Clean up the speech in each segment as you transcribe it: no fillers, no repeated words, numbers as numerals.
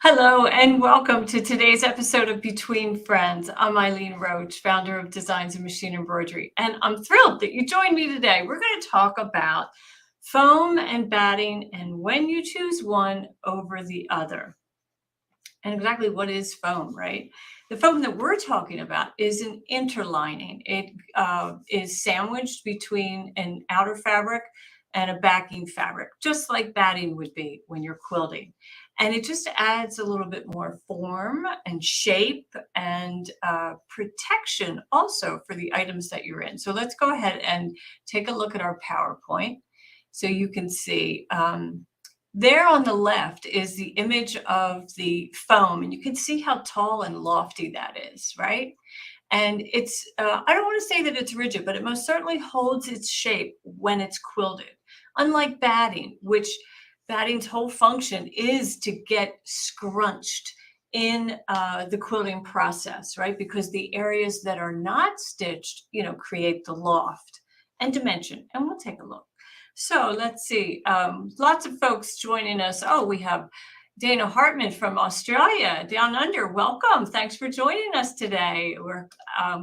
Hello and welcome to today's episode of Between Friends. I'm Eileen Roche, founder of Designs and Machine Embroidery, and I'm thrilled that you joined me today. We're going to talk about foam and batting and when you choose one over the other. And exactly what is foam, right? The foam that we're talking about is an interlining. It is sandwiched between an outer fabric and a backing fabric, just like batting would be when you're quilting. And it just adds a little bit more form and shape and protection also for the items that you're in. So let's go ahead and take a look at our PowerPoint so you can see. There on the left is the image of the foam, and you can see how tall and lofty that is, right? And it's, I don't want to say that it's rigid, but it most certainly holds its shape when it's quilted. Unlike batting, which batting's whole function is to get scrunched in the quilting process, right? Because the areas that are not stitched, create the loft and dimension. And we'll take a look. So let's see, lots of folks joining us. Oh, we have Dana Hartman from Australia, down under. Welcome. Thanks for joining us today. We're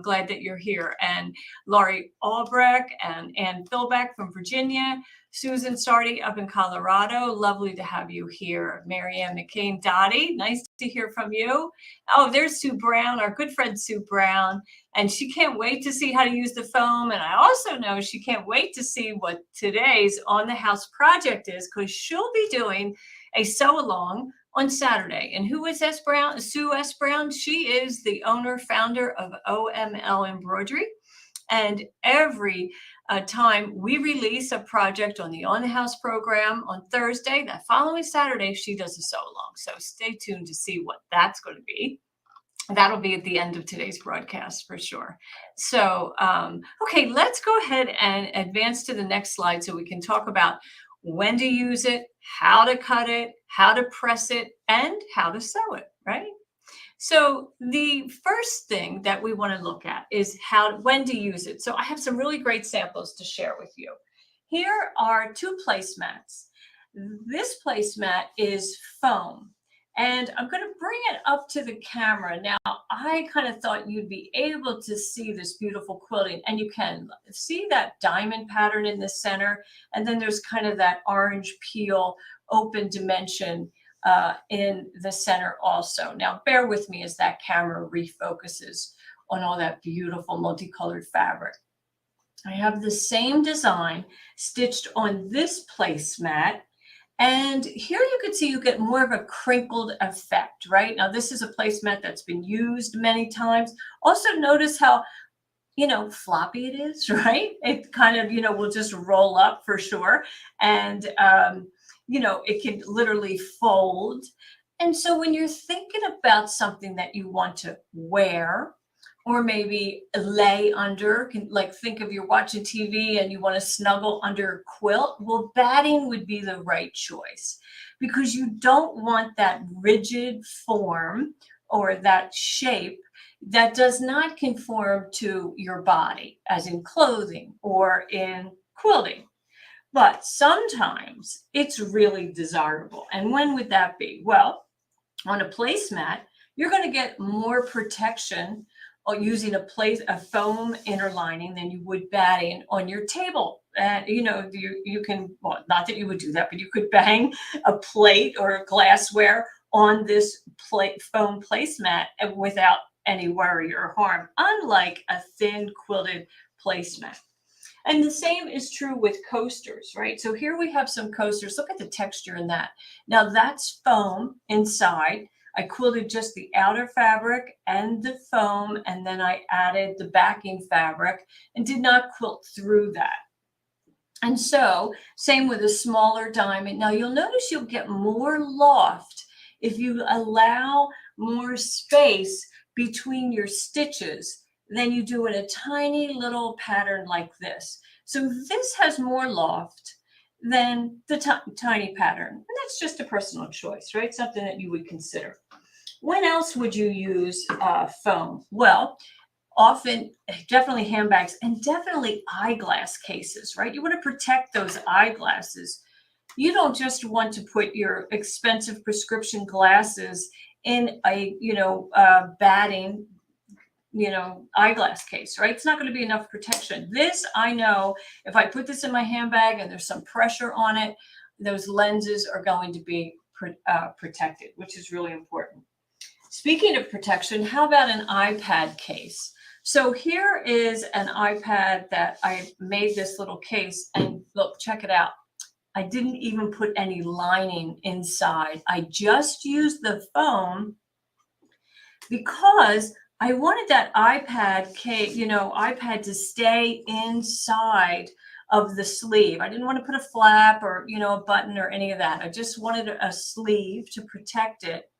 glad that you're here. And Laurie Albrecht and Ann Philbeck from Virginia. Susan Sardi up in Colorado. Lovely to have you here. Marianne McCain Dottie, nice to hear from you. Oh, there's Sue Brown, our good friend Sue Brown. And she can't wait to see how to use the foam. And I also know she can't wait to see what today's On the House project is, because she'll be doing a sew along on Saturday. And who is S. Brown? Sue S. Brown. She is the owner, founder of OML Embroidery. And every time we release a project on the On the House program on Thursday, that following Saturday, she does a sew along. So stay tuned to see what that's going to be. That'll be at the end of today's broadcast for sure. So, okay, let's go ahead and advance to the next slide so we can talk about when to use it, how to cut it, how to press it, and how to sew it, right? So the first thing that we want to look at is when to use it. So I have some really great samples to share with you. Here are two placemats. This placemat is foam. And I'm going to bring it up to the camera. Now, I kind of thought you'd be able to see this beautiful quilting, and you can see that diamond pattern in the center. And then there's kind of that orange peel open dimension in the center also. Now, bear with me as that camera refocuses on all that beautiful multicolored fabric. I have the same design stitched on this placemat. And here you can see you get more of a crinkled effect, right? Now, this is a placemat that's been used many times. Also notice how, floppy it is, right? It kind of, will just roll up for sure. And, it can literally fold. And so when you're thinking about something that you want to wear, or maybe lay under, like think of you're watching TV and you want to snuggle under a quilt, well, batting would be the right choice because you don't want that rigid form or that shape that does not conform to your body, as in clothing or in quilting. But sometimes it's really desirable. And when would that be? Well, on a placemat, you're going to get more protection using a foam interlining than you would batting on your table. And you can, well, not that you would do that, but you could bang a plate or a glassware on this foam placemat without any worry or harm, unlike a thin quilted placemat. And the same is true with coasters, right? So here we have some coasters. Look at the texture in that. Now that's foam inside. I quilted just the outer fabric and the foam, and then I added the backing fabric and did not quilt through that. And so, same with a smaller diamond. Now you'll notice you'll get more loft if you allow more space between your stitches than you do in a tiny little pattern like this. So this has more loft than the tiny pattern. And that's just a personal choice, right? Something that you would consider. When else would you use foam? Well, often, definitely handbags and definitely eyeglass cases, right? You want to protect those eyeglasses You don't just want to put your expensive prescription glasses in a, batting, eyeglass case, right? It's not going to be enough protection. This, I know, if I put this in my handbag and there's some pressure on it, those lenses are going to be protected, which is really important. Speaking of protection, how about an iPad case? So here is an iPad that I made this little case, and look, check it out. I didn't even put any lining inside. I just used the foam because I wanted that iPad case, iPad to stay inside of the sleeve. I didn't want to put a flap or, a button or any of that. I just wanted a sleeve to protect it.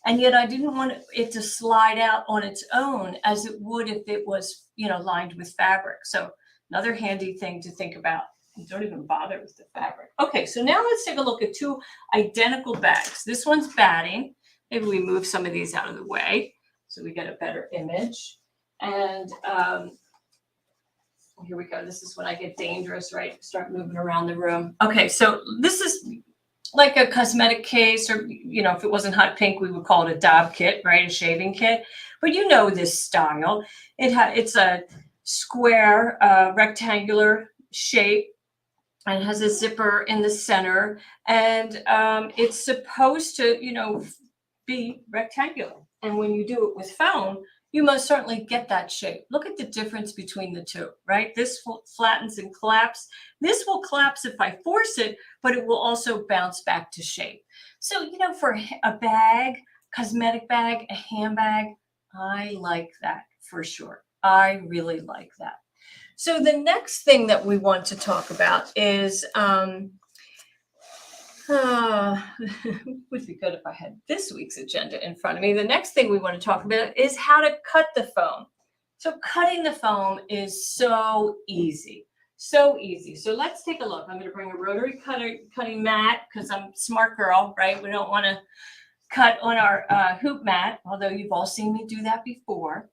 And yet I didn't want it to slide out on its own as it would if it was, lined with fabric. So another handy thing to think about. Don't even bother with the fabric. Okay, so now let's take a look at two identical bags. This one's batting. Maybe we move some of these out of the way so we get a better image. And here we go. This is when I get dangerous, right? Start moving around the room. Okay, so this is like a cosmetic case, or, if it wasn't hot pink, we would call it a daub kit, right? A shaving kit. But you know this style. It's a square, rectangular shape, and has a zipper in the center. And it's supposed to, be rectangular. And when you do it with foam, you most certainly get that shape. Look at the difference between the two, right? This flattens and collapses. This will collapse if I force it, but it will also bounce back to shape. So, for a bag, cosmetic bag, a handbag, I like that for sure. I really like that. So the next thing that we want to talk about is, would be good if I had this week's agenda in front of me. The next thing we want to talk about is how to cut the foam. So cutting the foam is so easy, so easy. So let's take a look. I'm going to bring a rotary cutting mat because I'm a smart girl, right? We don't want to cut on our hoop mat, although you've all seen me do that before.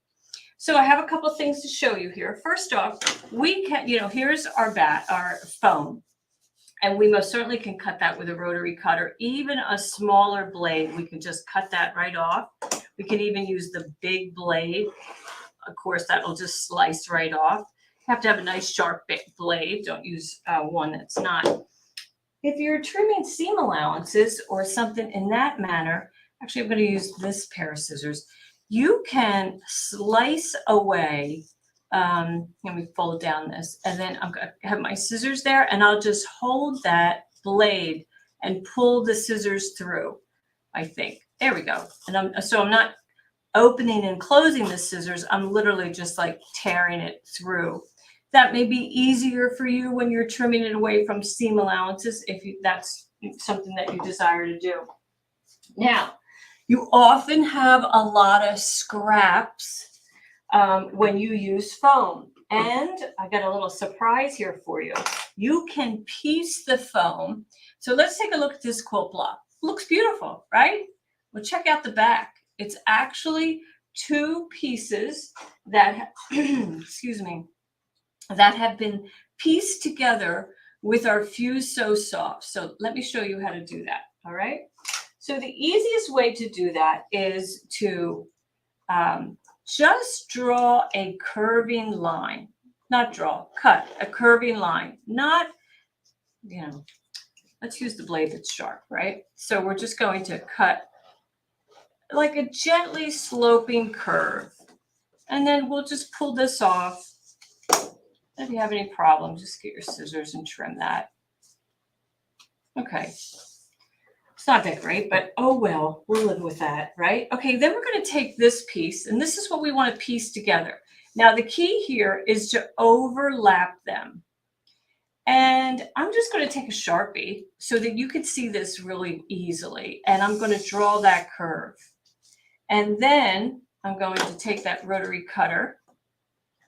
So I have a couple things to show you here. First off, we can, here's our foam. And we most certainly can cut that with a rotary cutter, even a smaller blade. We can just cut that right off. We can even use the big blade. Of course, that will just slice right off. You have to have a nice sharp blade. Don't use one that's not. If you're trimming seam allowances or something in that manner, actually, I'm going to use this pair of scissors. You can slice away. Let me fold down this, and then I'm going to have my scissors there, and I'll just hold that blade and pull the scissors through, I think. There we go. And I'm not opening and closing the scissors. I'm literally just like tearing it through. That may be easier for you when you're trimming it away from seam allowances, if that's something that you desire to do. Now, you often have a lot of scraps when you use foam. And I got a little surprise here for you. You can piece the foam. So let's take a look at this quilt block. Looks beautiful, right? Well, check out the back. It's actually two pieces that, excuse me, that have been pieced together with our Fuse Sew Soft. So let me show you how to do that, all right? So the easiest way to do that is to just draw a curving line. Cut a curving line. Not, let's use the blade that's sharp, right? So we're just going to cut like a gently sloping curve. And then we'll just pull this off. If you have any problems, just get your scissors and trim that. Okay. It's not that great, but oh well, we'll live with that, right? Okay, then we're going to take this piece, and this is what we want to piece together. Now, the key here is to overlap them. And I'm just going to take a Sharpie so that you can see this really easily. And I'm going to draw that curve. And then I'm going to take that rotary cutter,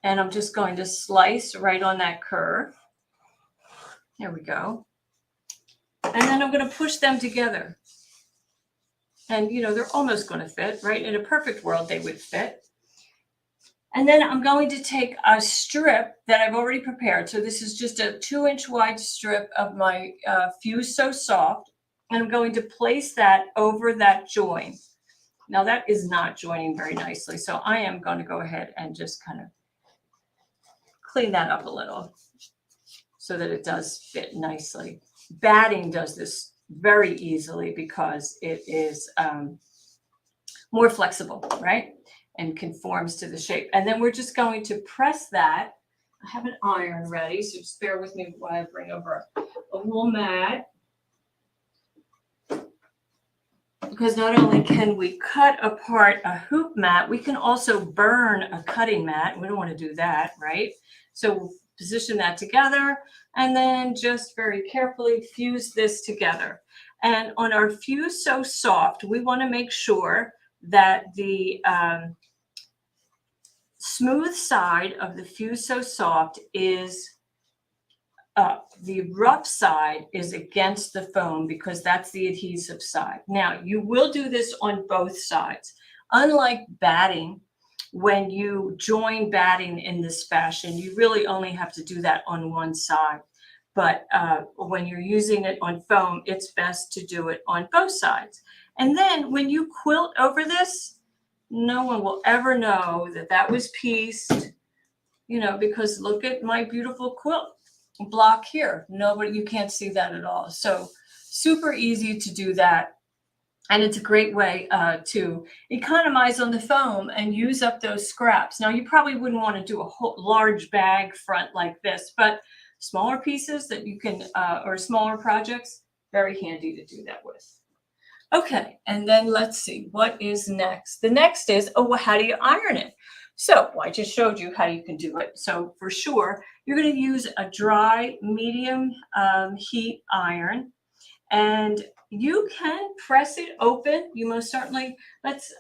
and I'm just going to slice right on that curve. There we go. And then I'm going to push them together. And, they're almost going to fit, right? In a perfect world, they would fit. And then I'm going to take a strip that I've already prepared. So this is just a 2-inch wide strip of my Fuse So Soft. And I'm going to place that over that join. Now that is not joining very nicely. So I am going to go ahead and just kind of clean that up a little so that it does fit nicely. Batting does this very easily because it is more flexible, right? And conforms to the shape. And then we're just going to press that. I have an iron ready, so just bear with me while I bring over a wool mat. Because not only can we cut apart a hoop mat, we can also burn a cutting mat. We don't want to do that, right? So we'll position that together and then just very carefully fuse this together. And on our Fuse So Soft, we want to make sure that the smooth side of the Fuse So Soft is up. The rough side is against the foam because that's the adhesive side. Now, you will do this on both sides. Unlike batting, when you join batting in this fashion, you really only have to do that on one side. But when you're using it on foam, it's best to do it on both sides. And then when you quilt over this, no one will ever know that that was pieced, you know, because look at my beautiful quilt block here. Nobody, you can't see that at all. So super easy to do that. And it's a great way to economize on the foam and use up those scraps. Now, you probably wouldn't want to do a whole large bag front like this, but smaller pieces that you can, or smaller projects, very handy to do that with. Okay, and then let's see, what is next? The next is, oh, well, how do you iron it? So I just showed you how you can do it. So for sure, you're going to use a dry, medium heat iron, and you can press it open. You most certainly, let's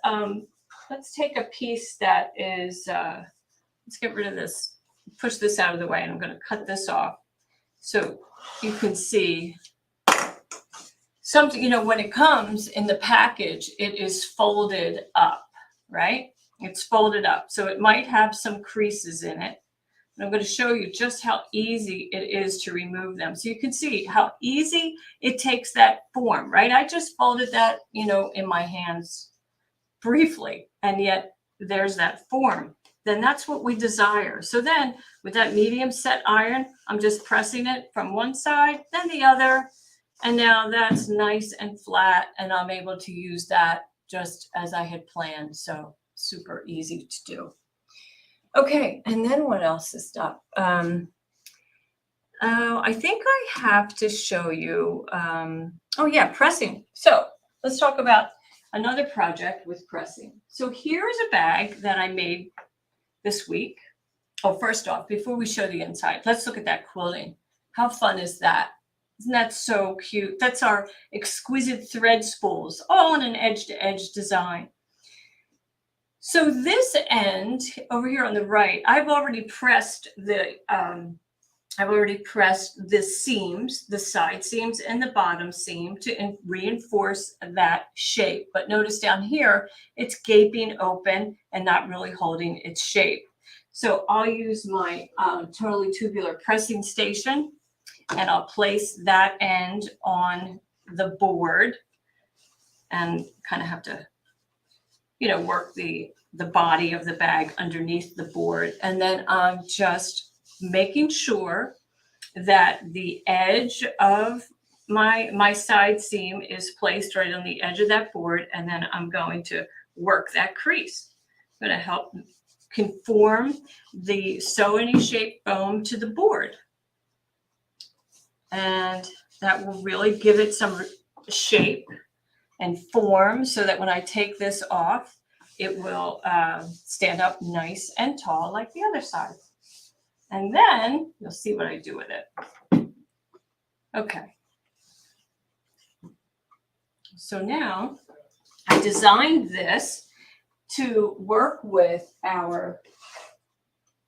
take a piece that is, let's get rid of this, push this out of the way, and I'm going to cut this off so you can see something, you know, when it comes in the package, it is folded up, right? It's folded up. So it might have some creases in it. And I'm going to show you just how easy it is to remove them. So you can see how easy it takes that form, right? I just folded that, you know, in my hands briefly, and yet there's that form. Then that's what we desire. So then with that medium set iron, I'm just pressing it from one side, then the other. And now that's nice and flat, and I'm able to use that just as I had planned. So super easy to do. Okay, and then what else is up? I think I have to show you, oh yeah, pressing. So let's talk about another project with pressing. So here's a bag that I made this week. Oh, first off, before we show the inside, let's look at that quilting. How fun is that? Isn't that so cute? That's our exquisite thread spools, all in an edge-to-edge design. So this end over here on the right, I've already pressed the seams, the side seams and the bottom seam to reinforce that shape. But notice down here, it's gaping open and not really holding its shape. So I'll use my totally tubular pressing station, and I'll place that end on the board and kind of have to, you know, work the body of the bag underneath the board. And then I'm just making sure that the edge of my side seam is placed right on the edge of that board. And then I'm going to work that crease. I'm going to help conform the sew-any shape foam to the board. And that will really give it some shape and form so that when I take this off, it will stand up nice and tall like the other side. And then you'll see what I do with it. Okay. So now I designed this to work with our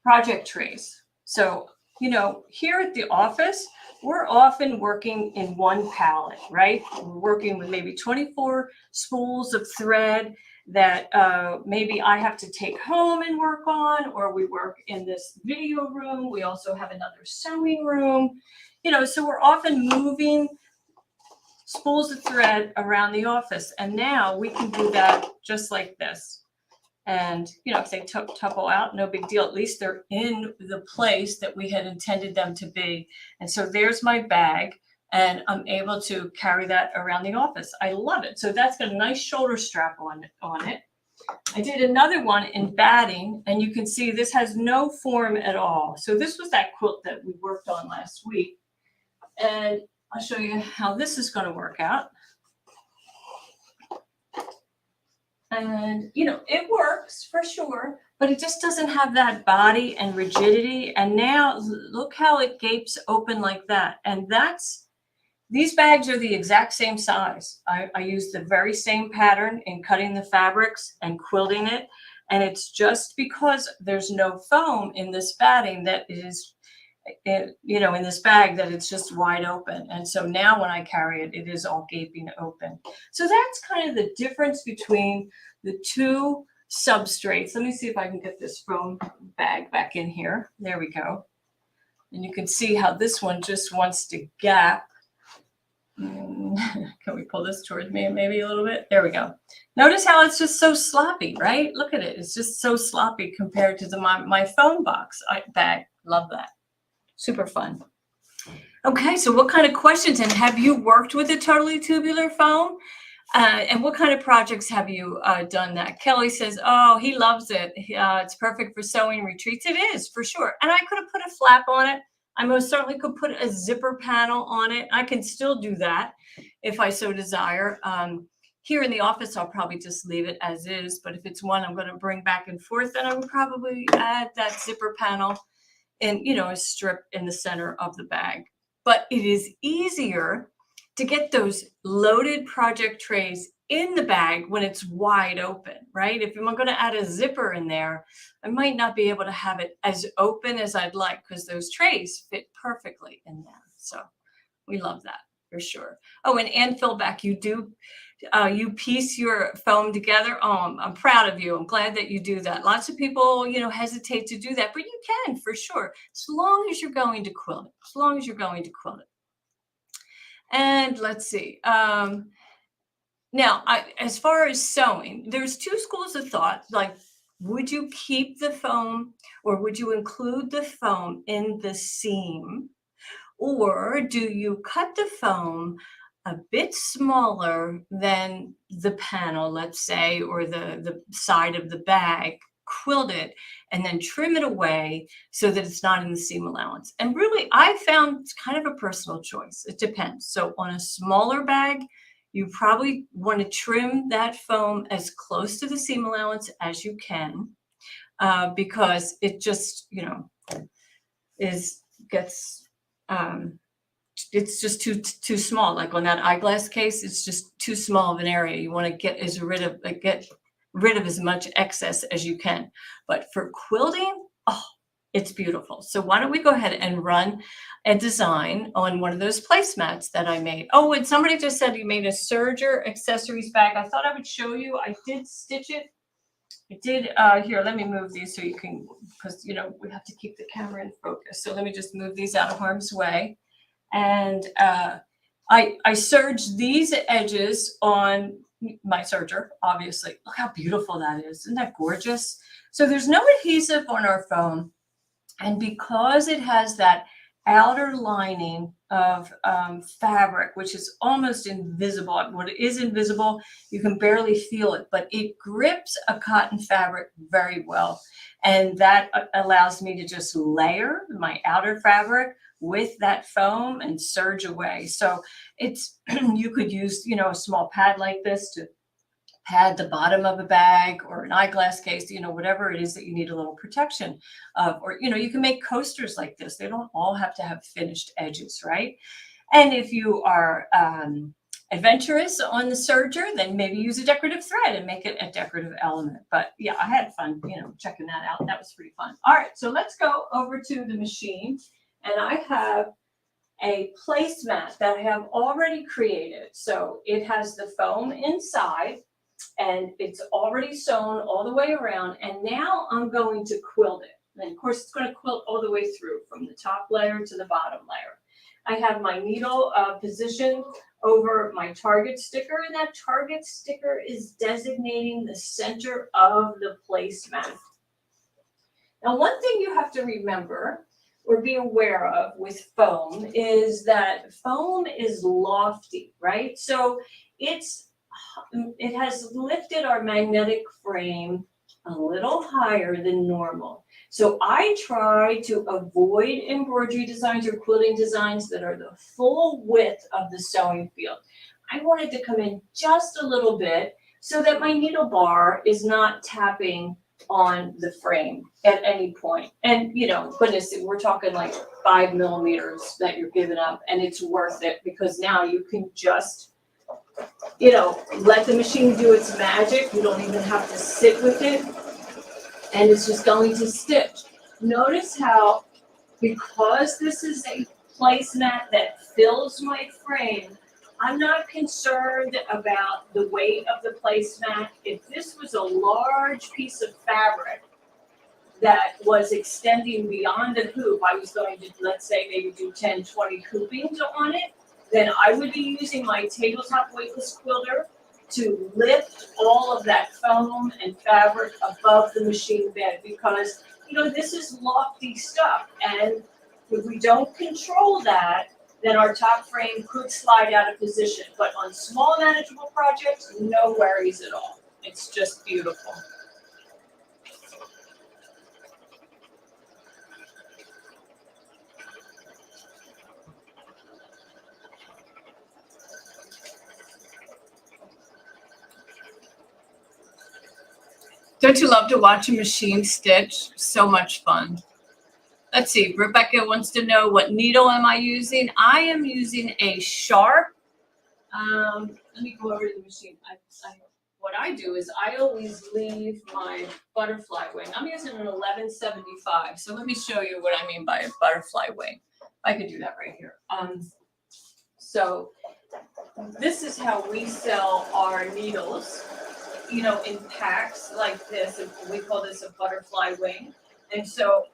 project trays. So, you know, here at the office, we're often working in one palette, right? We're working with maybe 24 spools of thread, that maybe I have to take home and work on, or we work in this video room. We also have another sewing room, so we're often moving spools of thread around the office. And now we can do that just like this. And, if they topple out, no big deal. At least they're in the place that we had intended them to be. And so there's my bag, and I'm able to carry that around the office. I love it. So that's got a nice shoulder strap on it. I did another one in batting, and you can see this has no form at all. So this was that quilt that we worked on last week. And I'll show you how this is going to work out. And, it works for sure, but it just doesn't have that body and rigidity. And now look how it gapes open like that. And these bags are the exact same size. I used the very same pattern in cutting the fabrics and quilting it. And it's just because there's no foam in this batting that it is, in this bag, that it's just wide open. And so now when I carry it, it is all gaping open. So that's kind of the difference between the two substrates. Let me see if I can get this foam bag back in here. There we go. And you can see how this one just wants to gap. Can we pull this towards me maybe a little bit? There we go. Notice how it's just so sloppy, right? Look at it. It's just so sloppy compared to my foam box bag. Love that. Super fun. Okay, so what kind of questions, and have you worked with a totally tubular foam? And what kind of projects have you done that? Kelly says, oh, he loves it. It's perfect for sewing retreats. It is, for sure. And I could have put a flap on it. I most certainly could put a zipper panel on it. I can still do that if I so desire. Here in the office, I'll probably just leave it as is. But if it's one I'm going to bring back and forth, then I would probably add that zipper panel and, a strip in the center of the bag. But it is easier to get those loaded project trays in the bag when it's wide open, right? If I'm going to add a zipper in there, I might not be able to have it as open as I'd like, because those trays fit perfectly in there. So we love that for sure. Oh, and Ann Philback, you piece your foam together. Oh, I'm proud of you. I'm glad that you do that. Lots of people, hesitate to do that, but you can for sure, as long as you're going to quilt it. As long as you're going to quilt it. And let's see. Now, as far as sewing, there's two schools of thought. Like, would you keep the foam, or would you include the foam in the seam? Or do you cut the foam a bit smaller than the panel, let's say, or the side of the bag, quilt it, and then trim it away so that it's not in the seam allowance? And really, I found it's kind of a personal choice. It depends. So on a smaller bag, you probably want to trim that foam as close to the seam allowance as you can, because it just, it's just too small. Like on that eyeglass case, it's just too small of an area. You want to get rid of as much excess as you can. But for quilting, it's beautiful. So why don't we go ahead and run a design on one of those placemats that I made. Oh, and somebody just said you made a serger accessories bag. I thought I would show you. I did stitch it. I did, here, let me move these so you can, because, we have to keep the camera in focus. So let me just move these out of harm's way. And I serged these edges on my serger, obviously. Look how beautiful that is. Isn't that gorgeous? So there's no adhesive on our foam. And because it has that outer lining of fabric, which is almost invisible. What is invisible, you can barely feel it, but it grips a cotton fabric very well. And that allows me to just layer my outer fabric with that foam and serge away. So it's, you could use, a small pad like this to pad the bottom of a bag or an eyeglass case, whatever it is that you need a little protection of, or, you can make coasters like this. They don't all have to have finished edges, right? And if you are adventurous on the serger, then maybe use a decorative thread and make it a decorative element. But yeah, I had fun, checking that out. That was pretty fun. All right, so let's go over to the machine. And I have a placemat that I have already created. So it has the foam inside. and it's already sewn all the way around. And now I'm going to quilt it. And of course, it's going to quilt all the way through from the top layer to the bottom layer. I have my needle positioned over my target sticker, and that target sticker is designating the center of the placemat. Now, one thing you have to remember or be aware of with foam is that foam is lofty, right? So it has lifted our magnetic frame a little higher than normal. So I try to avoid embroidery designs or quilting designs that are the full width of the sewing field. I want it to come in just a little bit so that my needle bar is not tapping on the frame at any point. And you know, goodness, we're talking like 5 millimeters that you're giving up, and it's worth it because now you can just, you know, let the machine do its magic. You don't even have to sit with it, and it's just going to stitch. Notice how, because this is a placemat that fills my frame, I'm not concerned about the weight of the placemat. If this was a large piece of fabric that was extending beyond the hoop, I was going to, let's say, maybe do 10, 20 hoopings on it, then I would be using my tabletop weightless quilter to lift all of that foam and fabric above the machine bed, because, you know, this is lofty stuff. And if we don't control that, then our top frame could slide out of position. But on small manageable projects, no worries at all. It's just beautiful. Don't you love to watch a machine stitch? So much fun. Let's see, Rebecca wants to know, what needle am I using? I am using a sharp, let me go over to the machine. What I do is I always leave my butterfly wing. I'm using an 1175. So let me show you what I mean by a butterfly wing. I could do that right here. So this is how we sell our needles, you know, in packs like this. We call this a butterfly wing. And so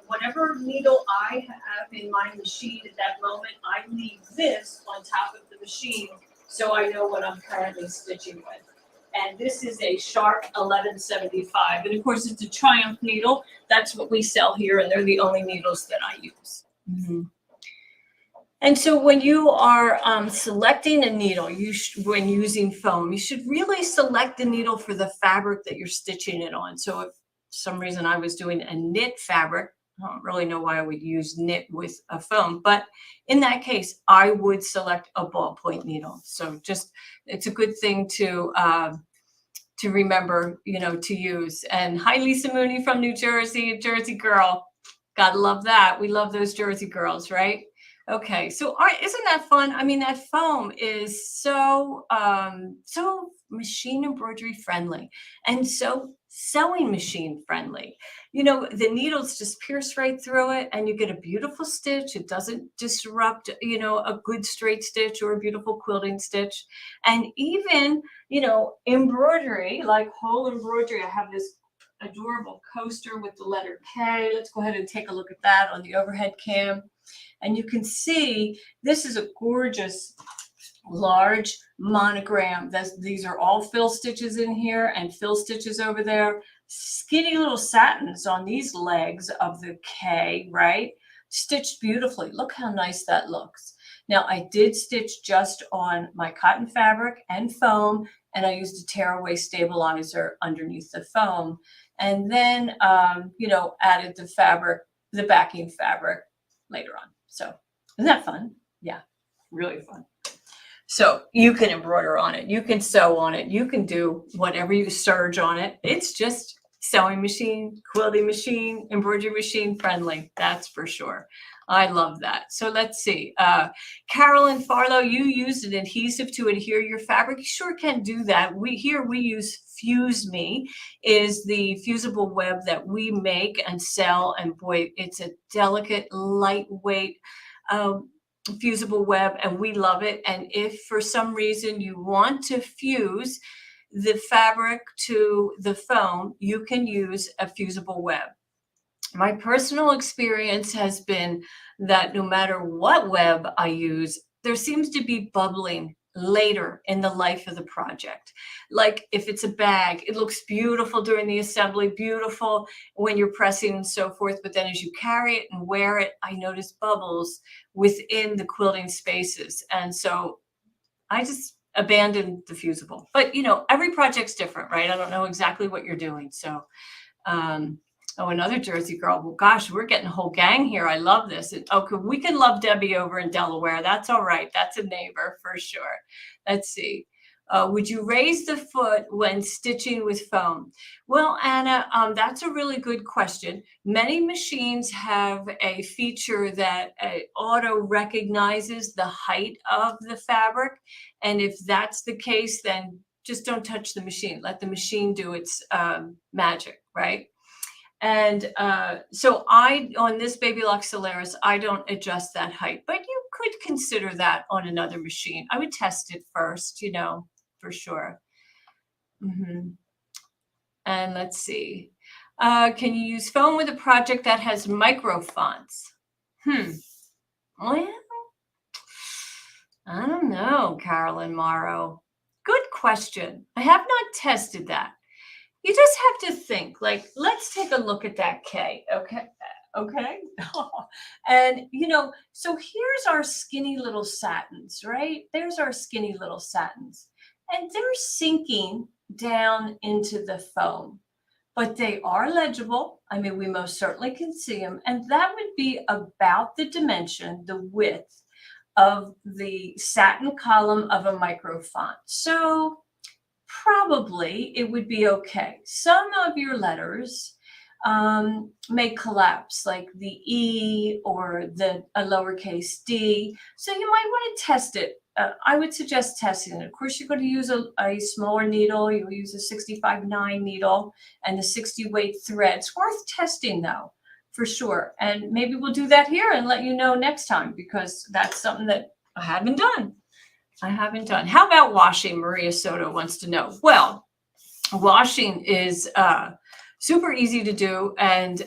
whatever needle I have in my machine at that moment, I leave this on top of the machine so I know what I'm currently stitching with. And this is a sharp 1175. And of course, it's a Triumph needle. That's what we sell here, and they're the only needles that I use. Mm-hmm. And so when you are selecting a needle, when using foam, you should really select the needle for the fabric that you're stitching it on. So if some reason I was doing a knit fabric, I don't really know why I would use knit with a foam, but in that case, I would select a ballpoint needle. So just, it's a good thing to remember, you know, to use. And hi, Lisa Mooney from New Jersey, Jersey girl. Gotta love that. We love those Jersey girls, right? Okay, so isn't that fun? I mean, that foam is so machine embroidery friendly and so sewing machine friendly. You know, the needles just pierce right through it and you get a beautiful stitch. It doesn't disrupt, you know, a good straight stitch or a beautiful quilting stitch. And even, you know, embroidery, like whole embroidery. I have this adorable coaster with the letter K. Let's go ahead and take a look at that on the overhead cam. And you can see this is a gorgeous large monogram. These are all fill stitches in here and fill stitches over there. Skinny little satins on these legs of the K, right? Stitched beautifully. Look how nice that looks. Now I did stitch just on my cotton fabric and foam, and I used a tearaway stabilizer underneath the foam. And then, you know, added the fabric, the backing fabric later on. So isn't that fun? Yeah, really fun. So you can embroider on it. You can sew on it. You can do whatever you serge on it. It's just sewing machine, quilting machine, embroidery machine friendly. That's for sure. I love that. So let's see. Carolyn Farlow, you used an adhesive to adhere your fabric. You sure can do that. We use Fuse Me, is the fusible web that we make and sell. And boy, it's a delicate, lightweight, fusible web, and we love it. And if for some reason you want to fuse the fabric to the foam, you can use a fusible web. My personal experience has been that no matter what web I use, there seems to be bubbling later in the life of the project. Like if it's a bag, it looks beautiful during the assembly, beautiful when you're pressing and so forth. But then as you carry it and wear it, I notice bubbles within the quilting spaces. And so I just abandoned the fusible. But every project's different, right? I don't know exactly what you're doing. So um, oh, another Jersey girl. Well, gosh, we're getting a whole gang here. I love this. Okay, we can love Debbie over in Delaware. That's all right. That's a neighbor for sure. Let's see. Would you raise the foot when stitching with foam? Well, Anna, that's a really good question. Many machines have a feature that auto recognizes the height of the fabric. And if that's the case, then just don't touch the machine. Let the machine do its magic, right? And so on this Baby Lock Solaris, I don't adjust that height, but you could consider that on another machine. I would test it first, for sure. And let's see. Can you use foam with a project that has micro fonts? Well, I don't know, Carolyn Morrow. Good question. I have not tested that. You just have to think, like, let's take a look at that K, okay? And, so here's our skinny little satins, right? There's our skinny little satins. And they're sinking down into the foam, but they are legible. I mean, we most certainly can see them. And that would be about the dimension, the width of the satin column of a micro font. So probably it would be okay. Some of your letters may collapse, like the E or a lowercase d. So you might want to test it. I would suggest testing it. Of course, you're going to use a smaller needle. You'll use a 65-9 needle and the 60 weight thread. It's worth testing, though, for sure. And maybe we'll do that here and let you know next time, because that's something that I haven't done. How about washing? Maria Soto wants to know. Well, washing is super easy to do. And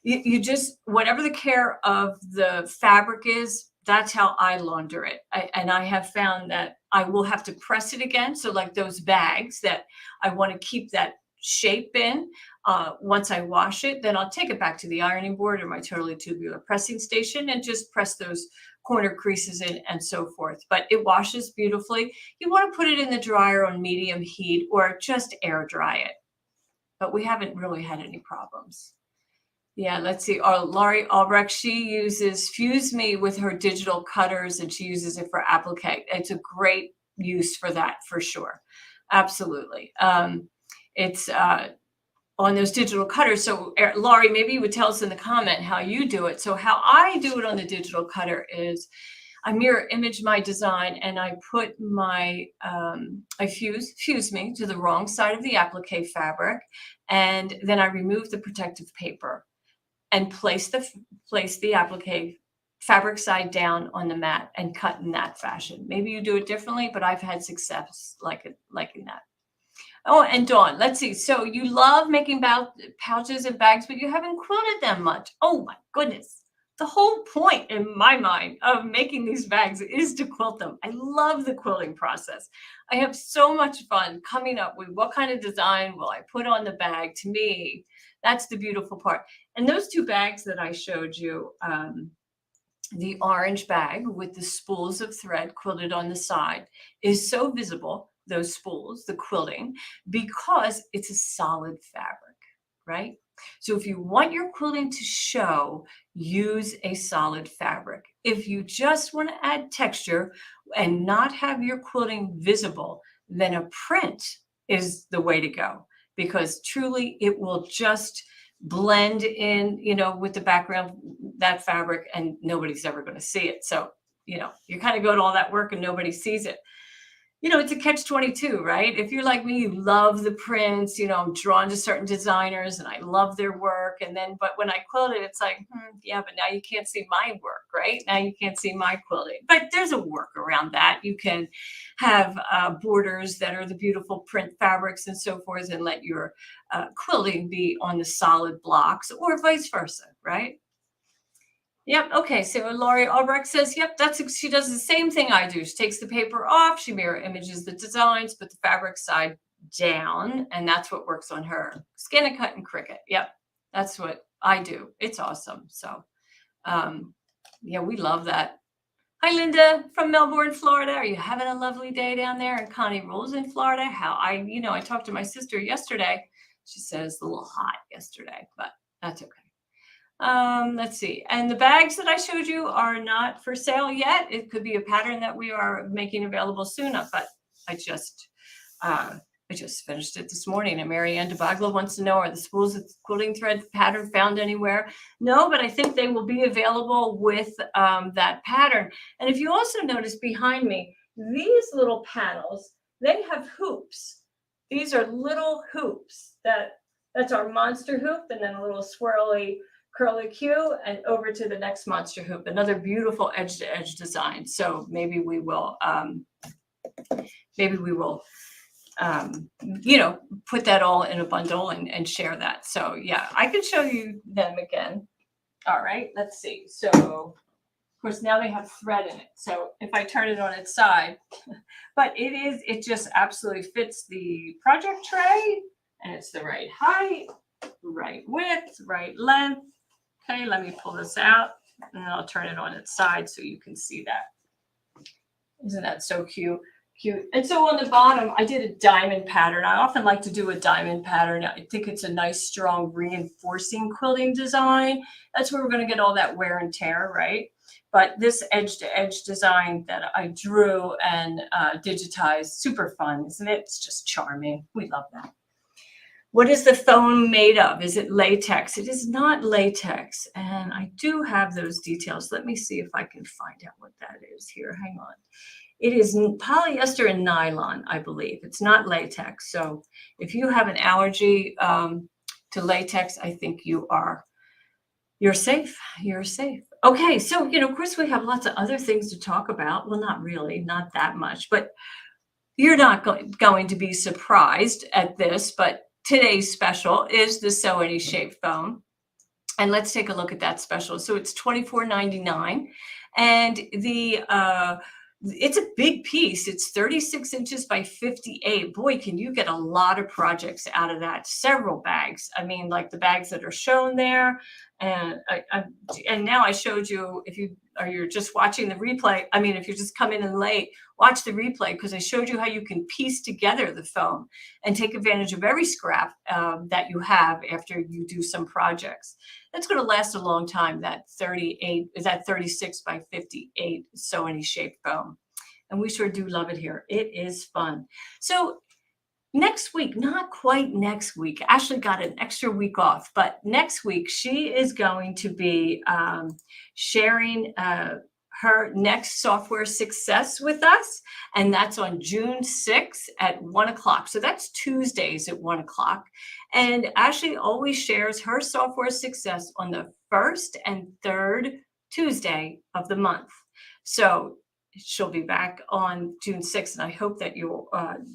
you just, whatever the care of the fabric is, that's how I launder it. And I have found that I will have to press it again. So like those bags that I want to keep that shape in, once I wash it, then I'll take it back to the ironing board or my totally tubular pressing station and just press those corner creases in and so forth. But it washes beautifully. You want to put it in the dryer on medium heat or just air dry it. But we haven't really had any problems. Yeah, let's see. Laurie Albrecht, she uses Fuse Me with her digital cutters, and she uses it for applique. It's a great use for that, for sure. Absolutely. It's on those digital cutters. So Laurie, maybe you would tell us in the comment how you do it. So how I do it on the digital cutter is I mirror image my design and I put I fuse me to the wrong side of the applique fabric. And then I remove the protective paper and place the applique fabric side down on the mat and cut in that fashion. Maybe you do it differently, but I've had success liking that. Oh, and Dawn, let's see. So you love making pouches and bags, but you haven't quilted them much. Oh my goodness. The whole point in my mind of making these bags is to quilt them. I love the quilting process. I have so much fun coming up with what kind of design will I put on the bag. To me, that's the beautiful part. And those two bags that I showed you, the orange bag with the spools of thread quilted on the side is so visible, those spools, the quilting, because it's a solid fabric, right? So if you want your quilting to show, use a solid fabric. If you just want to add texture and not have your quilting visible, then a print is the way to go, because truly it will just blend in, with the background, that fabric, and nobody's ever going to see it. So, you kind of go to all that work and nobody sees it. it's a catch-22, right? If you're like me, you love the prints, I'm drawn to certain designers and I love their work. But when I quilt it, it's like, yeah, but now you can't see my work, right? Now you can't see my quilting. But there's a work around that. You can have borders that are the beautiful print fabrics and so forth, and let your quilting be on the solid blocks, or vice versa, right? Yep. Okay. So Laurie Albrecht says, yep, she does the same thing I do. She takes the paper off, she mirror images the designs, put the fabric side down, and that's what works on her. Scan and cut and Cricut. Yep. That's what I do. It's awesome. So, yeah, we love that. Hi, Linda from Melbourne, Florida. Are you having a lovely day down there? And Connie Rolls in Florida. I talked to my sister yesterday. She said it's a little hot yesterday, but that's okay. Let's see. And the bags that I showed you are not for sale yet. It could be a pattern that we are making available soon, but I just finished it this morning. And Marianne DeBagla wants to know, are the spools of quilting thread pattern found anywhere? No, but I think they will be available with that pattern. And if you also notice behind me, these little panels, they have hoops. These are little hoops. That's our monster hoop, and then a little swirly curly Q, and over to the next monster hoop. Another beautiful edge-to-edge design. So maybe we will put that all in a bundle and share that. So yeah, I can show you them again. All right, let's see. So of course now they have thread in it. So if I turn it on its side, but it just absolutely fits the project tray, and it's the right height, right width, right length. Okay, let me pull this out, and I'll turn it on its side so you can see that. Isn't that so cute? And so on the bottom, I did a diamond pattern. I often like to do a diamond pattern. I think it's a nice, strong, reinforcing quilting design. That's where we're going to get all that wear and tear, right? But this edge-to-edge design that I drew and digitized, super fun, isn't it? It's just charming. We love that. What is the foam made of? Is it latex? It is not latex. And I do have those details. Let me see if I can find out what that is here. Hang on. It is polyester and nylon, I believe. It's not latex. So if you have an allergy to latex, I think you're safe. You're safe. Okay. So, of course, we have lots of other things to talk about. Well, not really, not that much. But you're not going to be surprised at this, but today's special is the Sew Any Shape foam. And let's take a look at that special. So it's $24.99. And it's a big piece. It's 36 inches by 58. Boy, can you get a lot of projects out of that. Several bags. I mean, like the bags that are shown there. And now I showed you, if you're just watching the replay, I mean, if you're just coming in late, watch the replay, because I showed you how you can piece together the foam and take advantage of every scrap that you have after you do some projects. That's going to last a long time, that 36 by 58 Sew Any Shape foam. And we sure do love it here. It is fun. So next week, not quite next week, Ashley got an extra week off, but next week she is going to be sharing her next software success with us. And that's on June 6th at 1 o'clock. So that's Tuesdays at 1 o'clock. And Ashley always shares her software success on the first and third Tuesday of the month. So she'll be back on June 6th, and I hope that you'll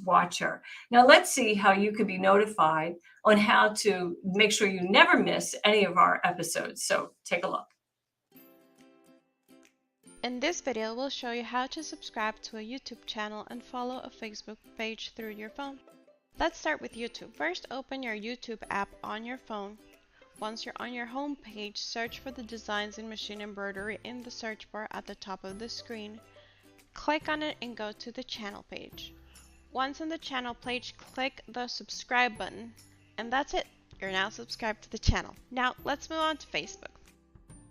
watch her. Now, let's see how you can be notified on how to make sure you never miss any of our episodes. So take a look. In this video, we'll show you how to subscribe to a YouTube channel and follow a Facebook page through your phone. Let's start with YouTube. First, open your YouTube app on your phone. Once you're on your home page, search for the Designs in Machine Embroidery in the search bar at the top of the screen. Click on it and go to the channel page. Once on the channel page, click the subscribe button, and that's it. You're now subscribed to the channel. Now, let's move on to Facebook.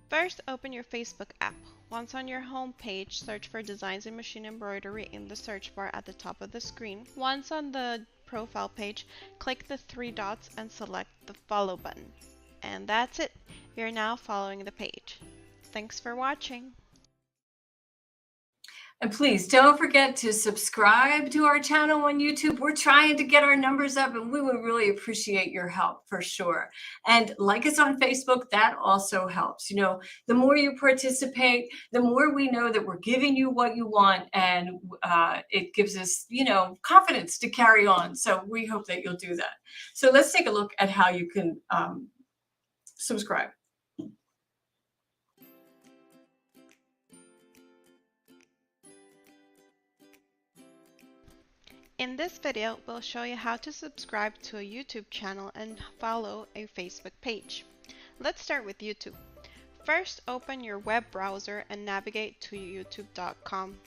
First, open your Facebook app. Once on your home page, search for Designs in Machine Embroidery in the search bar at the top of the screen. Once on the profile page, click the three dots and select the follow button. And that's it. You're now following the page. Thanks for watching. And please don't forget to subscribe to our channel on YouTube. We're trying to get our numbers up and we would really appreciate your help for sure. And like us on Facebook, that also helps. You know, the more you participate, the more we know that we're giving you what you want, and it gives us, you know, confidence to carry on. So we hope that you'll do that. So let's take a look at how you can subscribe. In this video, we'll show you how to subscribe to a YouTube channel and follow a Facebook page. Let's start with YouTube. First, open your web browser and navigate to youtube.com.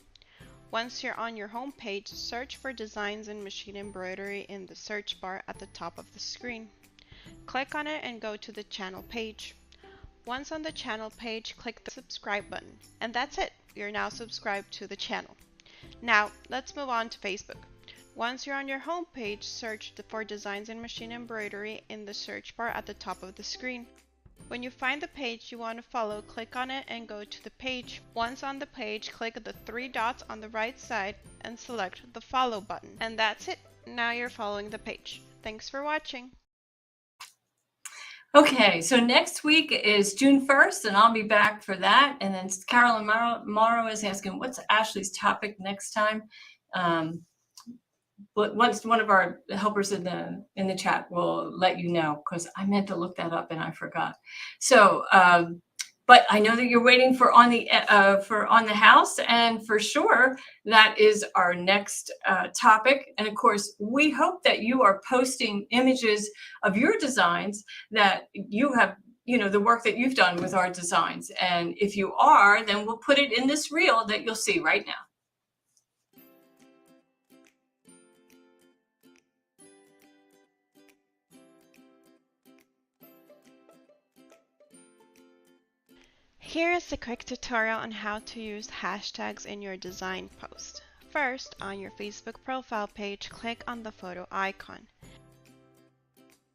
Once you're on your home page, search for Designs in Machine Embroidery in the search bar at the top of the screen. Click on it and go to the channel page. Once on the channel page, click the subscribe button. And that's it. You're now subscribed to the channel. Now, let's move on to Facebook. Once you're on your home page, search for Designs in Machine Embroidery in the search bar at the top of the screen. When you find the page you want to follow, click on it and go to the page. Once on the page, click the three dots on the right side and select the follow button. And that's it. Now you're following the page. Thanks for watching. Okay, so next week is June 1st, and I'll be back for that. And then Carolyn Morrow is asking, what's Ashley's topic next time? But once one of our helpers in the chat will let you know, because I meant to look that up and I forgot. So, but I know that you're waiting for on the house, and for sure that is our next topic. And of course, we hope that you are posting images of your designs that you have, you know, the work that you've done with our designs. And if you are, then we'll put it in this reel that you'll see right now. Here is a quick tutorial on how to use hashtags in your design post. First, on your Facebook profile page, click on the photo icon.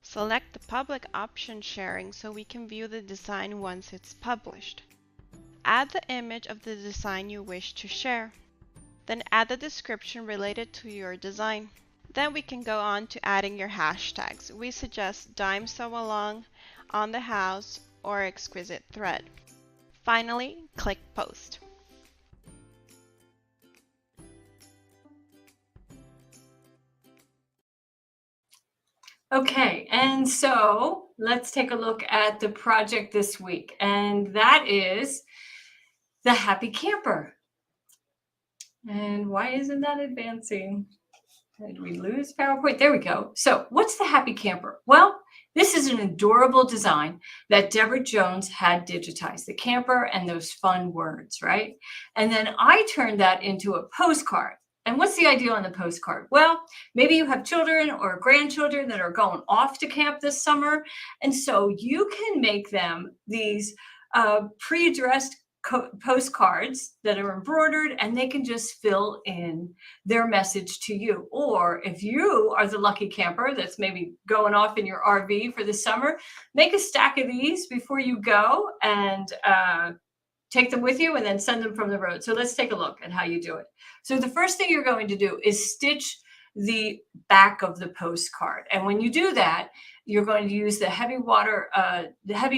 Select the public option sharing so we can view the design once it's published. Add the image of the design you wish to share. Then add the description related to your design. Then we can go on to adding your hashtags. We suggest dime sew along, on the house, or exquisite thread. Finally, click Post. Okay, and so let's take a look at the project this week, and that is the Happy Camper. And why isn't that advancing? Did we lose PowerPoint? There we go. So what's the Happy Camper? Well, this is an adorable design that Deborah Jones had digitized, the camper and those fun words, right? And then I turned that into a postcard. And what's the idea on the postcard? Well, maybe you have children or grandchildren that are going off to camp this summer. And so you can make them these pre-addressed postcards that are embroidered, and they can just fill in their message to you. Or if you are the lucky camper that's maybe going off in your RV for the summer, make a stack of these before you go and take them with you and then send them from the road. So let's take a look at how you do it. So the first thing you're going to do is stitch the back of the postcard. And when you do that, you're going to use the heavy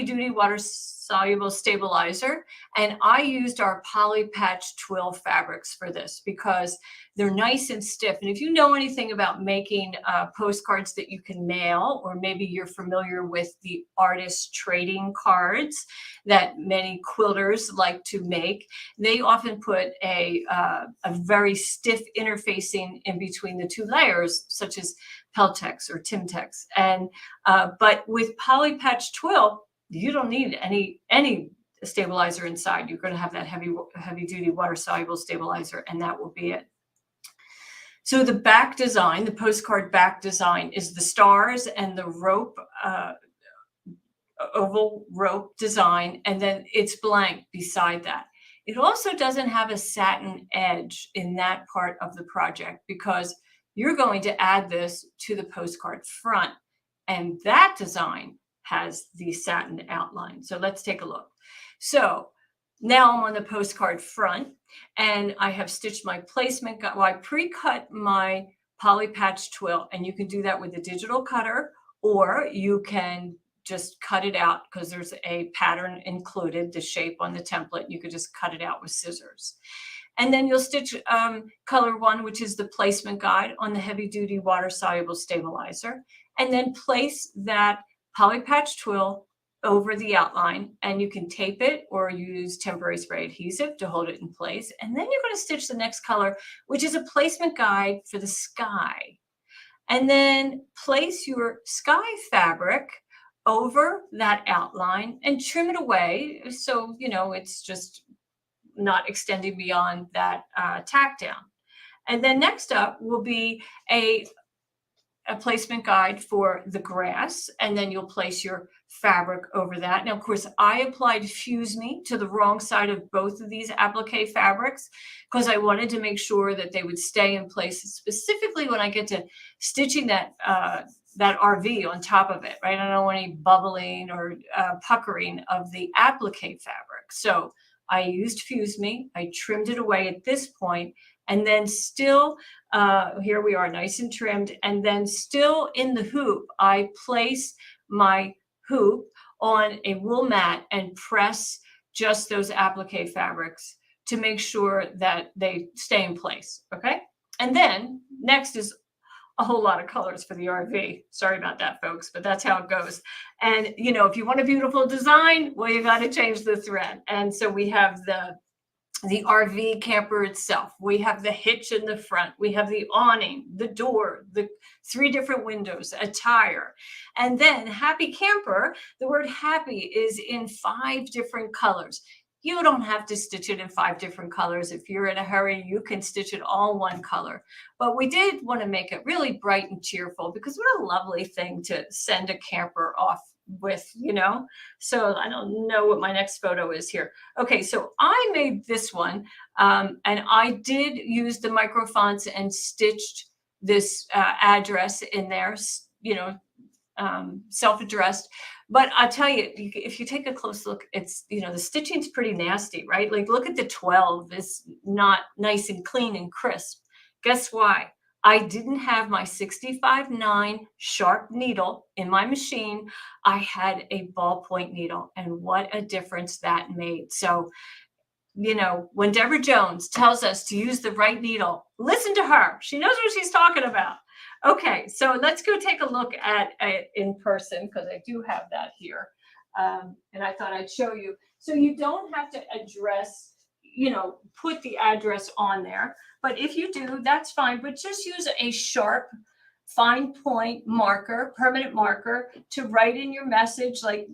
duty water soluble stabilizer. And I used our poly patch twill fabrics for this because they're nice and stiff. And if you know anything about making postcards that you can mail, or maybe you're familiar with the artist trading cards that many quilters like to make, they often put a very stiff interfacing in between the two layers, such as Peltex or Timtex. And but with poly patch twill, you don't need any stabilizer inside. You're going to have that heavy duty water soluble stabilizer, and that will be it. So the back design, the postcard back design, is the stars and the rope, oval rope design, and then it's blank beside that. It also doesn't have a satin edge in that part of the project because you're going to add this to the postcard front, and that design has the satin outline. So let's take a look. So Now I'm on the postcard front, and I have stitched my placement. Well, I pre-cut my poly patch twill, and you can do that with a digital cutter, or you can just cut it out because there's a pattern included, the shape on the template. You could just cut it out with scissors. And then you'll stitch color 1, which is the placement guide, on the heavy duty water soluble stabilizer, and then place that poly patch twill over the outline, and you can tape it or use temporary spray adhesive to hold it in place. And then you're going to stitch the next color, which is a placement guide for the sky. And then place your sky fabric over that outline and trim it away so it's just not extending beyond that tack down. And then next up will be a placement guide for the grass, and then you'll place your fabric over that. Now, of course, I applied Fuse Me to the wrong side of both of these applique fabrics because I wanted to make sure that they would stay in place, specifically when I get to stitching that RV on top of it, right? I don't want any bubbling or puckering of the applique fabric. So I used Fuse Me. I trimmed it away at this point, and then still, here we are, nice and trimmed. And then still in the hoop, I place my hoop on a wool mat and press just those applique fabrics to make sure that they stay in place, okay? And then next is a whole lot of colors for the RV. Sorry about that, folks, but that's how it goes. And, if you want a beautiful design, well, you got to change the thread. And so we have the RV camper itself. We have the hitch in the front. We have the awning, the door, the 3 different windows, a tire. And then happy camper, the word happy is in 5 different colors. You don't have to stitch it in 5 different colors. If you're in a hurry, you can stitch it all one color. But we did want to make it really bright and cheerful because what a lovely thing to send a camper off with, So I don't know what my next photo is here. Okay, so I made this one, and I did use the micro fonts and stitched this address in there, self-addressed. But I'll tell you, if you take a close look, it's, the stitching's pretty nasty, right? Like, look at the 12. It's not nice and clean and crisp. Guess why? I didn't have my 65-9 sharp needle in my machine. I had a ballpoint needle, and what a difference that made. So, when Deborah Jones tells us to use the right needle, listen to her. She knows what she's talking about. Okay, so let's go take a look at it in person because I do have that here. And I thought I'd show you. So you don't have to put the address on there. But if you do, that's fine. But just use a sharp, fine point marker, permanent marker, to write in your message. Like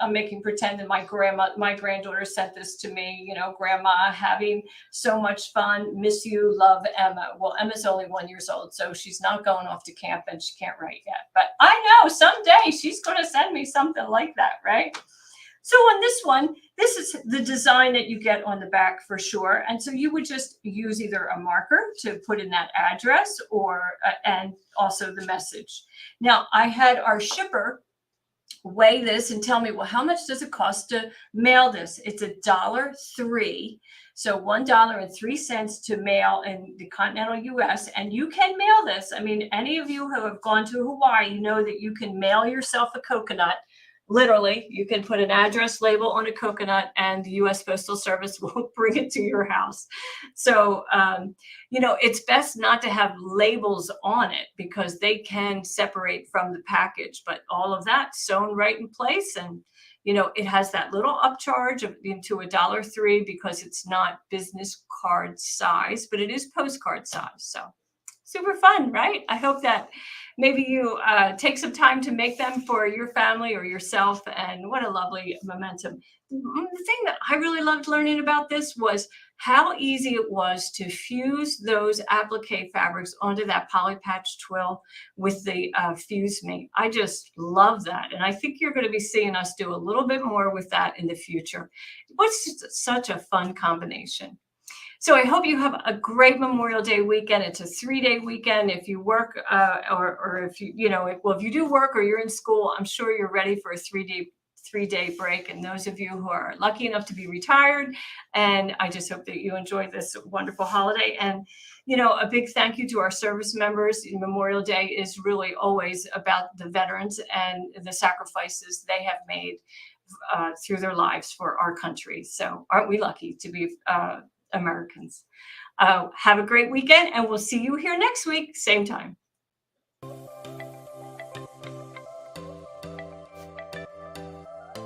I'm making pretend that my granddaughter sent this to me, Grandma, having so much fun, miss you, love, Emma. Well, Emma's only 1 year old, so she's not going off to camp and she can't write yet. But I know someday she's going to send me something like that, right? So on this one, this is the design that you get on the back for sure. And so you would just use either a marker to put in that address or and also the message. Now, I had our shipper weigh this and tell me, well, how much does it cost to mail this? It's $1.03. So $1.03 to mail in the continental US. And you can mail this. I mean, any of you who have gone to Hawaii, you know that you can mail yourself a coconut. Literally, you can put an address label on a coconut and the U.S. Postal Service will bring it to your house. So, it's best not to have labels on it because they can separate from the package, but all of that sewn right in place. And, it has that little upcharge into $1.03 because it's not business card size, but it is postcard size. So super fun, right? I hope that maybe you take some time to make them for your family or yourself. And what a lovely momentum. The thing that I really loved learning about this was how easy it was to fuse those applique fabrics onto that poly patch twill with the Fuse Me. I just love that. And I think you're going to be seeing us do a little bit more with that in the future. It was just such a fun combination. So I hope you have a great Memorial Day weekend. It's a 3-day weekend. If you work or if you, if you do work or you're in school, I'm sure you're ready for a 3-day break. And those of you who are lucky enough to be retired, and I just hope that you enjoy this wonderful holiday. And, a big thank you to our service members. Memorial Day is really always about the veterans and the sacrifices they have made through their lives for our country. So aren't we lucky to be Americans? Have a great weekend, and we'll see you here next week, same time.